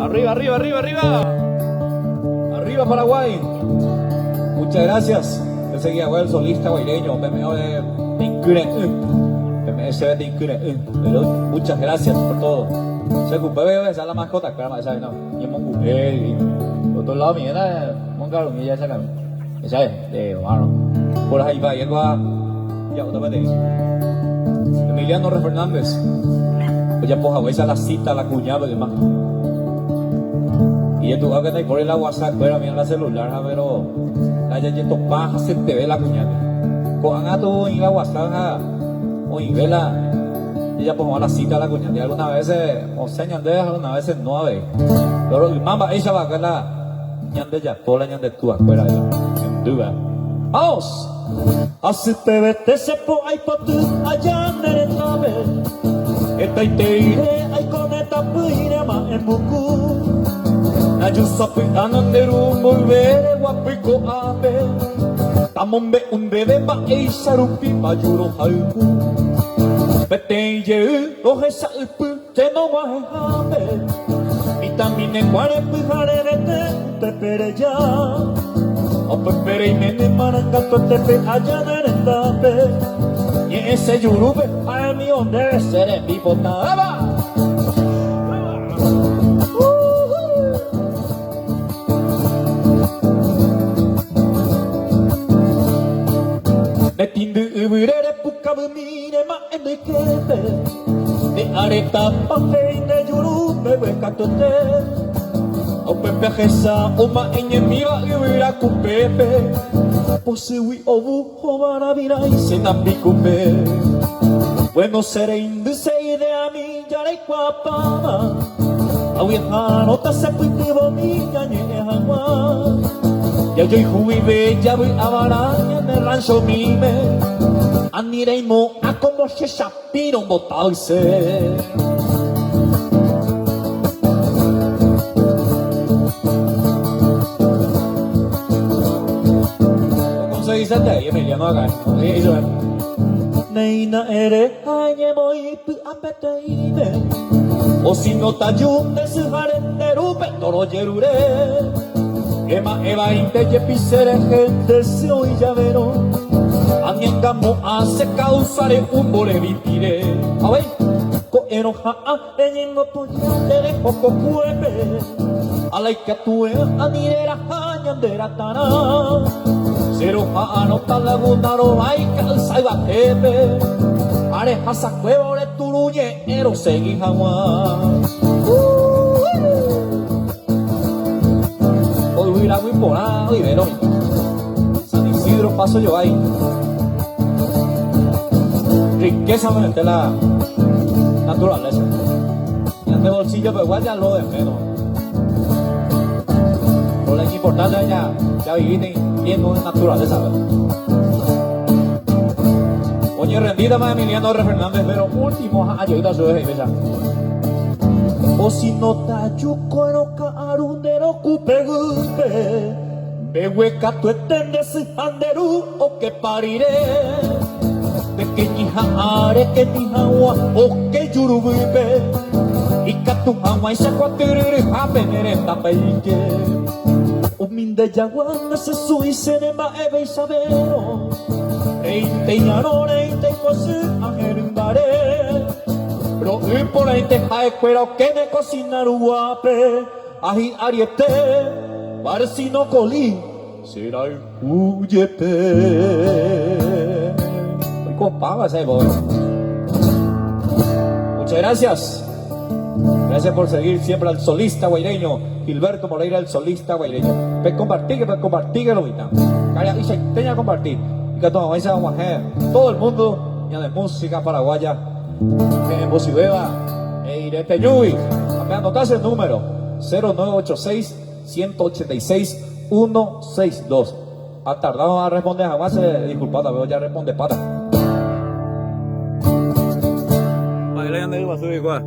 Arriba, arriba, arriba, arriba. Arriba Paraguay. Muchas gracias. Yo seguía el solista guaireño. Muchas gracias por todo. Se ocupé esa es la mascota, claro, esa no. Y mongué. Por todos lados, mira, mongaron y ya sacan. Esa es, de mano. Por ahí va, yendo a. Ya, otra vez. Emiliano R. Fernández. Ya pues esa la cita, la cuñada y demás. Y ya tú vas a tener por el WhatsApp, pero mira la celular, pero la ya ya topa se te ve la cuñada. Con gato en la WhatsApp o en vela, y ya pues la cita la cuñada. Algunas veces o señan de algunas veces no a ver. Pero el mamá ella va a la ñande ya, toda la ñande tú afuera ya. En duda. ¡Vamos! Así te vete se po ay pa tu allá nere tabe. Esta iteire ay con esta puire ma en buku. Naju sapi ananderu volvere guapico abe. Tamombe un bebé pa ei sarupi pa juro halku. Peteye oje salpu te no wa habe. Vitamine guare pujare te pere ya. Ope pere y mene marangato te pe allá nerentape. Y ese yurube a mi donde seré mi botaba. Me tinde uburere pukabu mire ma ende kepe. Me areta pa fe de yurube wekatote. O pepe jesa o ma enye miwa ubira kupepe. Posewi obu hobara virai se nambi kupe. Bueno seré induce idea mi yare kwapama. Awi hano ta se puitivo mi yanye hangwa. Ya yo hui be ya voy abaranya me rancho mime. Anireimo a como se shapiro botarse. Dice de Emiliano acá. Neina ere hañe moi pu apeteibe. O si no tayunde su jarenderu petoro yerure. Ema eva inte ye pisere gente se hoy llavero. Aniengamo hace causare un bole vitire. A ver, ko enoja a eñengo poyandere poco puebe. Alaika tue anirera hañandera tara. Pero anota lagunaro ay calzaiba tepe. Are hasa cuevo le turuñe ero segui jagua. Hoy voy a Guimborá, Ibero. San Isidro paso yo ahí. Riqueza mediante la naturaleza. Ya de bolsillo pero igual ya lo de menos. Por la importancia ya viviste viendo naturaleza. Oye, rendida más Emiliano R. Fernández, pero último ayuda su defensa. O si no tayuco eroca arundero cupe gupe. Behueca tu etendes anderu o que pariré. Pequeñija are que tijagua o que yurubipe. Y catu agua y se cuatiriri a venerenda peike. Uminde yaguana se suice de ma ebe isabero. Einte ñarone einte cosi ajerumbare. Pero por einte jae cuero que me cocinar guape. Aji ariete, parecino colí, será el uyepe. Muy copado ese boy. Muchas gracias. Gracias por seguir siempre al solista guaireño Gilberto Moreira, el solista guaireño. Pe compartir lo vitan. Calla y se tenga compartir. Y que todo esa mujer, todo el mundo ya de música paraguaya. En Bocibeba, e Irete Yui. Anotarse el número 0986 186 162. Ha tardado a responder, jamás disculpada, veo ya responde pata. Baila y ande igual.